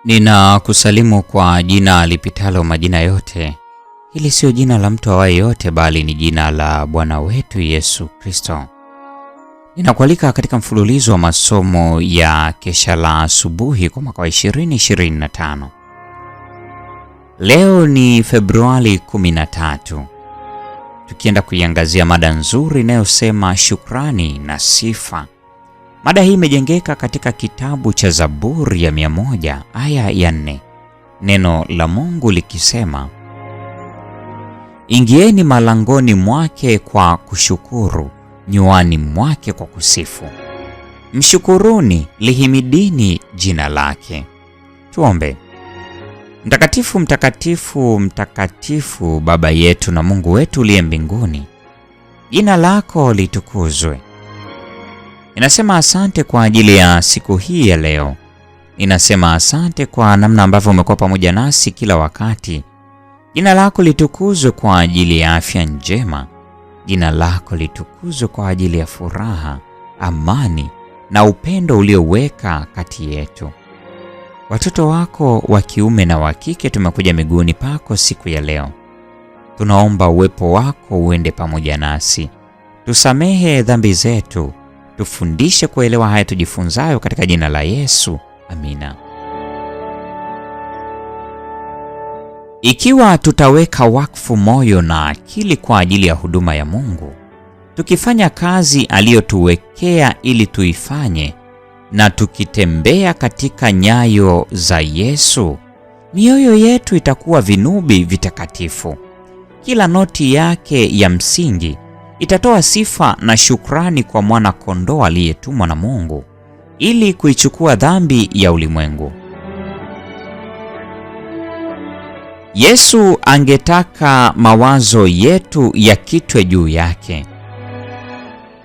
Ninakusalimu kwa jina lipitalo majina yote. Hili sio jina la mtu awaye yote, bali ni jina la Bwana wetu Yesu Kristo. Ninakualika katika mfululizo wa masomo ya kesha la asubuhi kwa mwaka wa 2025. Leo ni Februari 13. Tukienda kuiangazia mada nzuri inayosema shukrani na sifa. Mada hii imejengeka katika kitabu cha Zaburi ya 100 aya ya 4. Neno la Mungu likisema, ingieni malangoni mwake kwa kushukuru, nywani mwake kwa kusifu. Mshukuruni, lihimidini jina lake. Tuombe. Mtakatifu, mtakatifu, mtakatifu, Baba yetu na Mungu wetu uliye mbinguni, jina lako litukuzwe. Ninasema asante kwa ajili ya siku hii ya leo. Ninasema asante kwa namna ambavyo umekuwa pamoja nasi kila wakati. Jina lako litukuzwe kwa ajili ya afya njema. Jina lako litukuzwe kwa ajili ya furaha, amani na upendo ulioweka kati yetu. Watoto wako wa kiume na wa kike tumekuja miguuni pako siku ya leo. Tunaomba uwepo wako uende pamoja nasi. Tusamehe dhambi zetu. Tufundishe kuelewa haya tujifunzayo katika jina la Yesu. Amina. Ikiwa tutaweka wakfu moyo na akili kwa ajili ya huduma ya Mungu, tukifanya kazi aliyotuwekea ili tuifanye, na tukitembea katika nyayo za Yesu, mioyo yetu itakuwa vinubi vitakatifu. Kila noti yake ya msingi itatoa sifa na shukrani kwa mwana kondoo aliyetumwa na Mungu ili kuichukua dhambi ya ulimwengu. Yesu angetaka mawazo yetu yakitwe juu yake.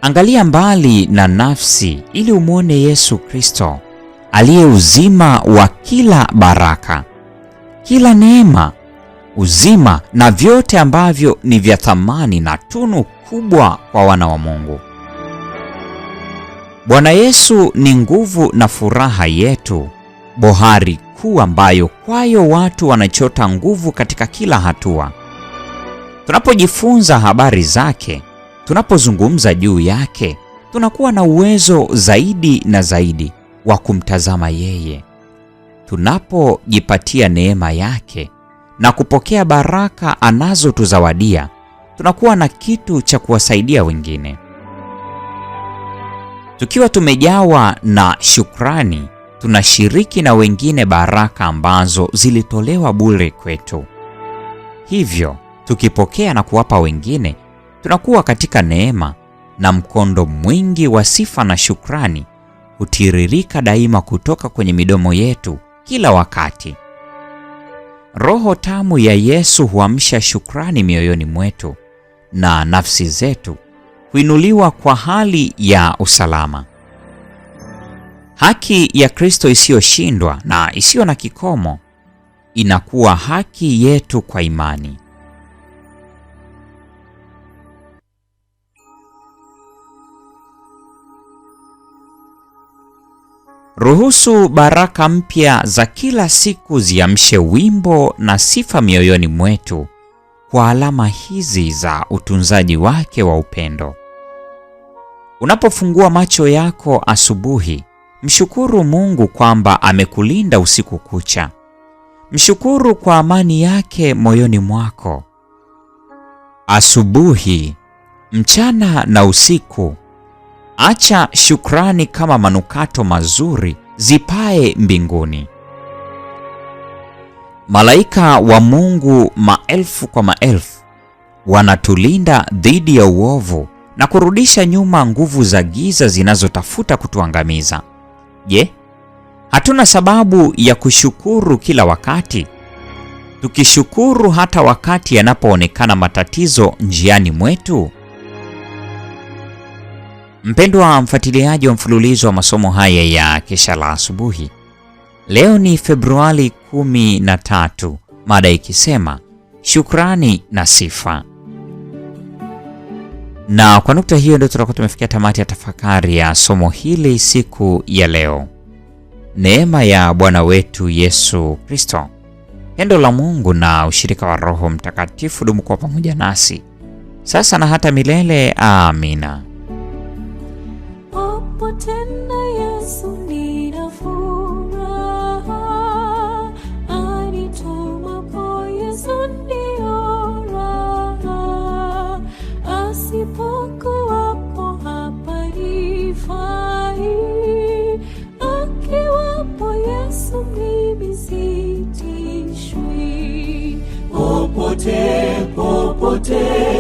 Angalia mbali na nafsi ili umwone Yesu Kristo aliye uzima wa kila baraka, kila neema, uzima na vyote ambavyo ni vya thamani na tunu kubwa kwa wana wa Mungu. Bwana Yesu ni nguvu na furaha yetu, bohari kuu ambayo kwayo watu wanachota nguvu katika kila hatua. Tunapojifunza habari zake, tunapozungumza juu yake, tunakuwa na uwezo zaidi na zaidi wa kumtazama yeye. Tunapojipatia neema yake na kupokea baraka anazotuzawadia, tunakuwa na kitu cha kuwasaidia wengine. Tukiwa tumejawa na shukrani, tunashiriki na wengine baraka ambazo zilitolewa bure kwetu. Hivyo, tukipokea na kuwapa wengine, tunakuwa katika neema, na mkondo mwingi wa sifa na shukrani hutiririka daima kutoka kwenye midomo yetu kila wakati. Roho tamu ya Yesu huamsha shukrani mioyoni mwetu, na nafsi zetu huinuliwa kwa hali ya usalama. Haki ya Kristo isiyoshindwa na isiyo na kikomo inakuwa haki yetu kwa imani. Ruhusu baraka mpya za kila siku ziamshe wimbo na sifa mioyoni mwetu kwa alama hizi za utunzaji wake wa upendo. Unapofungua macho yako asubuhi, mshukuru Mungu kwamba amekulinda usiku kucha. Mshukuru kwa amani yake moyoni mwako. Asubuhi, mchana na usiku, acha shukrani kama manukato mazuri zipae mbinguni. Malaika wa Mungu maelfu kwa maelfu wanatulinda dhidi ya uovu na kurudisha nyuma nguvu za giza zinazotafuta kutuangamiza. Je, hatuna sababu ya kushukuru kila wakati? Tukishukuru hata wakati yanapoonekana matatizo njiani mwetu? Mpendwa mfuatiliaji wa mfululizo wa masomo haya ya kesha la asubuhi, leo ni Februari 13, mada ikisema shukrani na sifa. Na kwa nukta hiyo ndio tutakuwa tumefikia tamati ya tafakari ya somo hili siku ya leo. Neema ya Bwana wetu Yesu Kristo, pendo la Mungu na ushirika wa Roho Mtakatifu dumu kwa pamoja nasi sasa na hata milele. Amina. Popote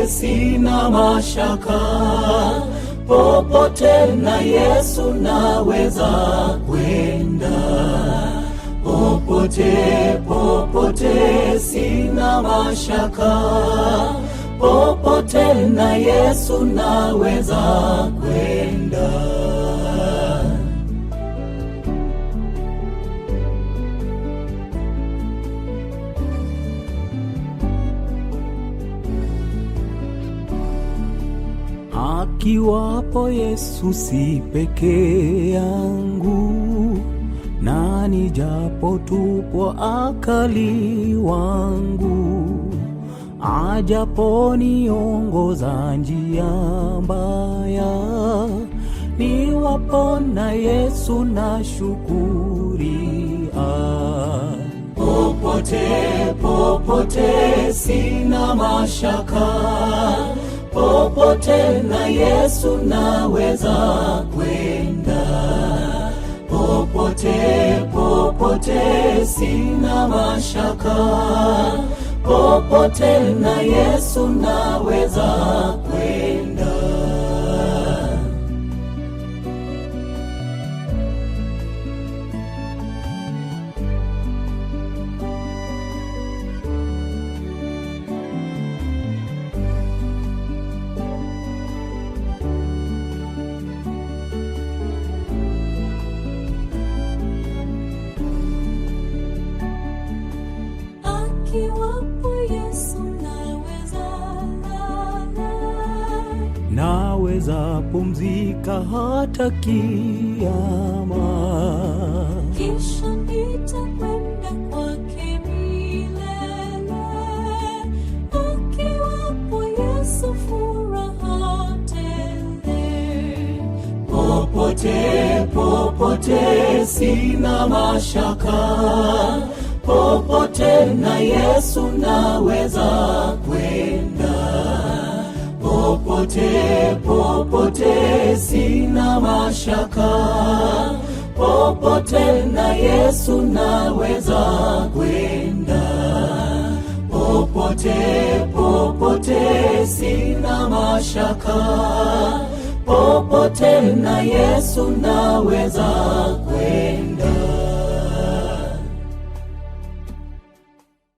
sina mashaka, popote na Yesu naweza kwenda. Popote sina mashaka, popote na Yesu naweza kwenda. Akiwapo Yesu si peke yangu, na nijapo tupo akali wangu, ajapo niongoza njia mbaya, niwapo na Yesu na shukuria. Popote sina mashaka, popote na Yesu naweza kwenda. Popote sina mashaka, popote na Yesu naweza kwenda. Naweza pumzika hata kiyama, kisha nitakwenda kwake milele. Akiwapo Yesu furaha tele. Popote sina mashaka, popote na Yesu naweza kwenda. Popote sina mashaka, popote na Yesu naweza kwenda. Popote sina mashaka, popote na Yesu naweza kwenda.